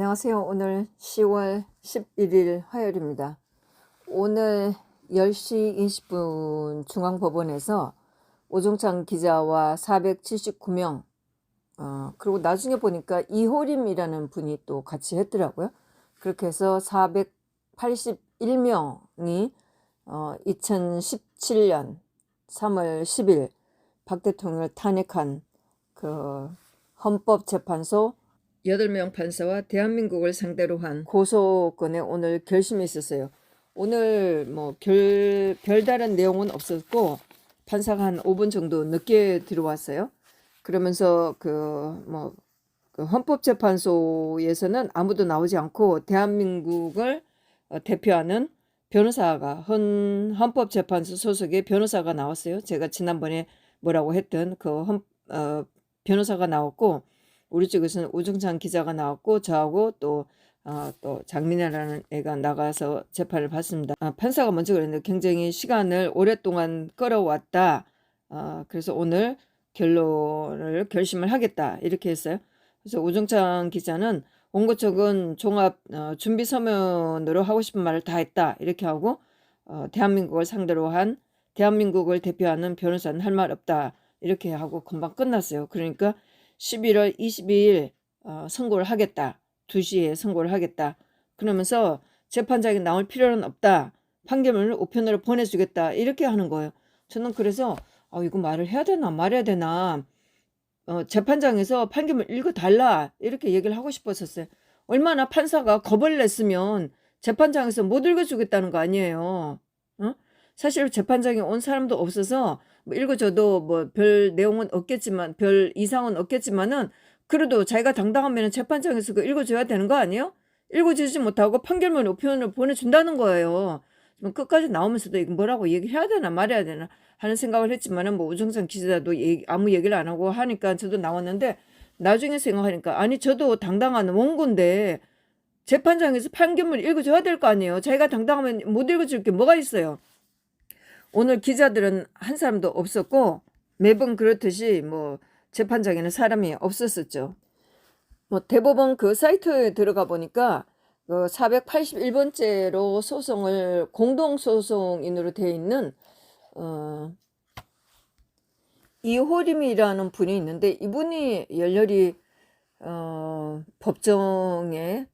안녕하세요. 오늘 10월 11일 화요일입니다. 오늘 10시 20분 중앙법원에서 오종찬 기자와 479명 그리고 나중에 보니까 이호림이라는 분이 또 같이 했더라고요. 그렇게 해서 481명이 2017년 3월 10일 박 대통령을 탄핵한 그 헌법재판소 8명 판사와 대한민국을 상대로 한 고소건에 오늘 결심이 있었어요. 오늘 뭐 별다른 내용은 없었고 판사가 한 5분 정도 늦게 들어왔어요. 그러면서 그 헌법재판소에서는 아무도 나오지 않고 대한민국을 대표하는 변호사가 헌법재판소 소속의 변호사가 나왔어요. 제가 지난번에 뭐라고 했던 그 변호사가 나왔고 우리 쪽에서는 오종찬 기자가 나왔고 저하고 또 장민아라는 애가 나가서 재판을 받습니다. 판사가 먼저 그랬는데 굉장히 시간을 오랫동안 끌어왔다. 그래서 오늘 결심을 하겠다 이렇게 했어요. 그래서 오종찬 기자는 원고쪽은 종합 준비 서면으로 하고 싶은 말을 다 했다 이렇게 하고 대한민국을 상대로 한 대한민국을 대표하는 변호사는 할 말 없다 이렇게 하고 금방 끝났어요. 그러니까 11월 22일 선고를 하겠다. 2시에 선고를 하겠다. 그러면서 재판장이 나올 필요는 없다. 판결문을 우편으로 보내주겠다. 이렇게 하는 거예요. 저는 그래서 이거 말을 해야 되나 말해야 되나 재판장에서 판결문 읽어달라 이렇게 얘기를 하고 싶었었어요. 얼마나 판사가 겁을 냈으면 재판장에서 못 읽어주겠다는 거 아니에요. 사실 재판장에 온 사람도 없어서 뭐 읽어줘도 뭐 별 내용은 없겠지만 별 이상은 없겠지만은 그래도 자기가 당당하면 재판장에서 그 읽어줘야 되는 거 아니에요? 읽어주지 못하고 판결문 우편으로 보내준다는 거예요. 끝까지 나오면서도 이거 뭐라고 얘기해야 되나 말해야 되나 하는 생각을 했지만은 뭐 오종찬 기자도 아무 얘기를 안 하고 하니까 저도 나왔는데 나중에 생각하니까 아니 저도 당당한 원고인데 재판장에서 판결문 읽어줘야 될 거 아니에요. 자기가 당당하면 못 읽어줄 게 뭐가 있어요. 오늘 기자들은 한 사람도 없었고 매번 그렇듯이 뭐 재판장에는 사람이 없었었죠. 뭐 대법원 그 사이트에 들어가 보니까 그 481번째로 소송을 공동소송인으로 되어 있는 이호림이라는 분이 있는데 이분이 열렬히 법정에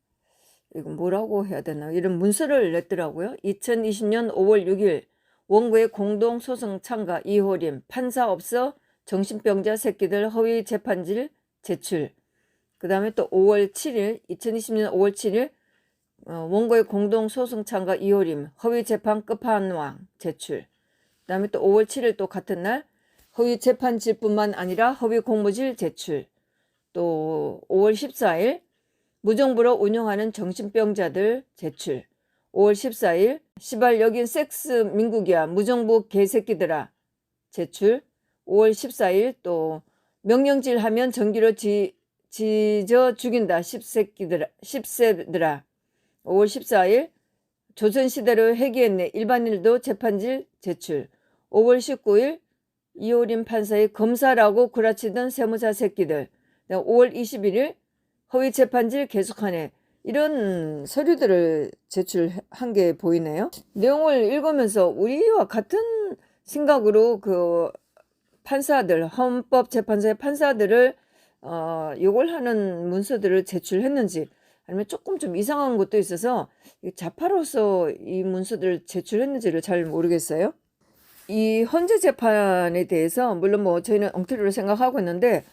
이거 뭐라고 해야 되나 이런 문서를 냈더라고요. 2020년 5월 6일 원고의 공동소송 참가 이호림 판사 없어 정신병자 새끼들 허위 재판질 제출. 그 다음에 또 5월 7일 2020년 5월 7일 원고의 공동소송 참가 이호림 허위 재판 끝판왕 제출. 그 다음에 또 5월 7일 또 같은 날 허위 재판질뿐만 아니라 허위 공무질 제출. 또 5월 14일 무정부로 운영하는 정신병자들 제출. 5월 14일 시발 여긴 섹스 민국이야 무정부 개새끼들아 제출. 5월 14일 또 명령질 하면 전기로 지져 죽인다 10세들아. 5월 14일 조선시대로 회귀했네 일반인도 재판질 제출. 5월 19일 이호림 판사의 검사라고 구라치던 세무사 새끼들. 5월 21일 허위 재판질 계속하네. 이런 서류들을 제출한 게 보이네요. 내용을 읽으면서 우리와 같은 생각으로 그 판사들, 헌법재판소의 판사들을 요걸 하는 문서들을 제출했는지 아니면 조금 좀 이상한 것도 있어서 자파로서 이 문서들을 제출했는지를 잘 모르겠어요. 이 헌재 재판에 대해서 물론 뭐 저희는 엉터리로 생각하고 있는데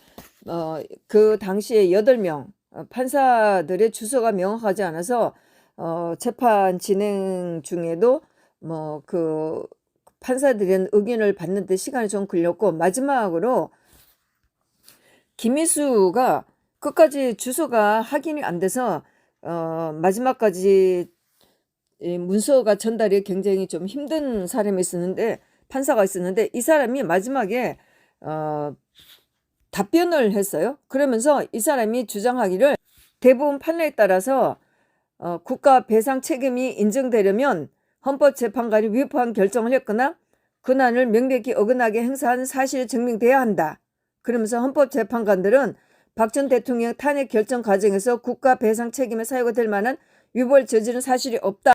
그 당시에 8명 판사들의 주소가 명확하지 않아서 재판 진행 중에도 뭐 그 판사들의 의견을 받는데 시간이 좀 걸렸고 마지막으로 김희수가 끝까지 주소가 확인이 안 돼서 마지막까지 문서가 전달이 굉장히 좀 힘든 사람이 있었는데 판사가 있었는데 이 사람이 마지막에 답변을 했어요. 그러면서 이 사람이 주장하기를 대부분 판례에 따라서 국가 배상 책임이 인정되려면 헌법재판관이 위법한 결정을 했거나 권한을 명백히 어긋나게 행사한 사실이 증명돼야 한다. 그러면서 헌법재판관들은 박 전 대통령 탄핵 결정 과정에서 국가 배상 책임에 사유가 될 만한 위법을 저지른 사실이 없다.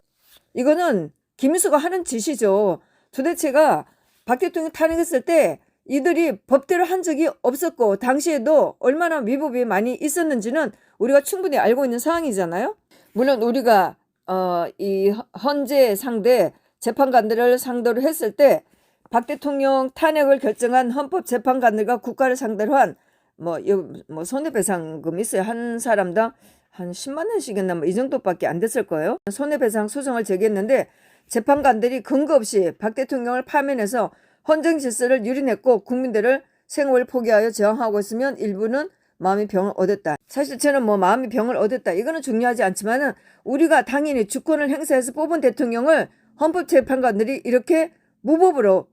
이거는 김인수가 하는 짓이죠. 도대체가 박 대통령 탄핵했을 때 이들이 법대로 한 적이 없었고 당시에도 얼마나 위법이 많이 있었는지는 우리가 충분히 알고 있는 상황이잖아요. 물론 우리가 이 헌재 상대 재판관들을 상대로 했을 때 박 대통령 탄핵을 결정한 헌법재판관들과 국가를 상대로 한 뭐 손해배상금 있어요. 한 사람당 한 10만 원씩이나 뭐 이 정도밖에 안 됐을 거예요. 손해배상 소송을 제기했는데 재판관들이 근거 없이 박 대통령을 파면해서 헌정 질서를 유린했고 국민들을 생업을 포기하여 저항하고 있으면 일부는 마음의 병을 얻었다. 사실 저는 뭐 마음의 병을 얻었다. 이거는 중요하지 않지만은 우리가 당연히 주권을 행사해서 뽑은 대통령을 헌법재판관들이 이렇게 무법으로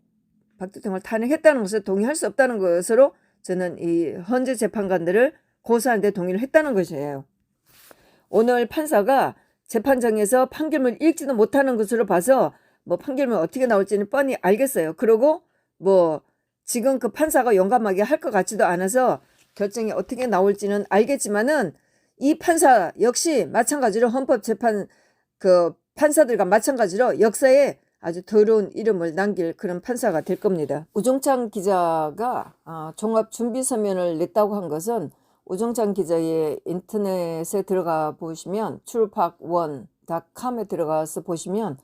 박 대통령을 탄핵했다는 것을 동의할 수 없다는 것으로 저는 이 헌재 재판관들을 고소하는 데 동의를 했다는 것이에요. 오늘 판사가 재판장에서 판결문을 읽지도 못하는 것으로 봐서 뭐 판결문 어떻게 나올지는 뻔히 알겠어요. 그리고 뭐 지금 그 판사가 용감하게 할 것 같지도 않아서 결정이 어떻게 나올지는 알겠지만은 이 판사 역시 마찬가지로 헌법재판 그 판사들과 마찬가지로 역사에 아주 더러운 이름을 남길 그런 판사가 될 겁니다. 우종찬 기자가 종합준비서면을 냈다고 한 것은 우종찬 기자의 인터넷에 들어가 보시면 출팍원.com에 들어가서 보시면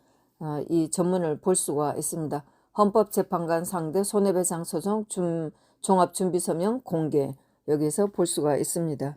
이 전문을 볼 수가 있습니다. 헌법재판관 상대 손해배상 소송 종합준비서면 공개 여기서 볼 수가 있습니다.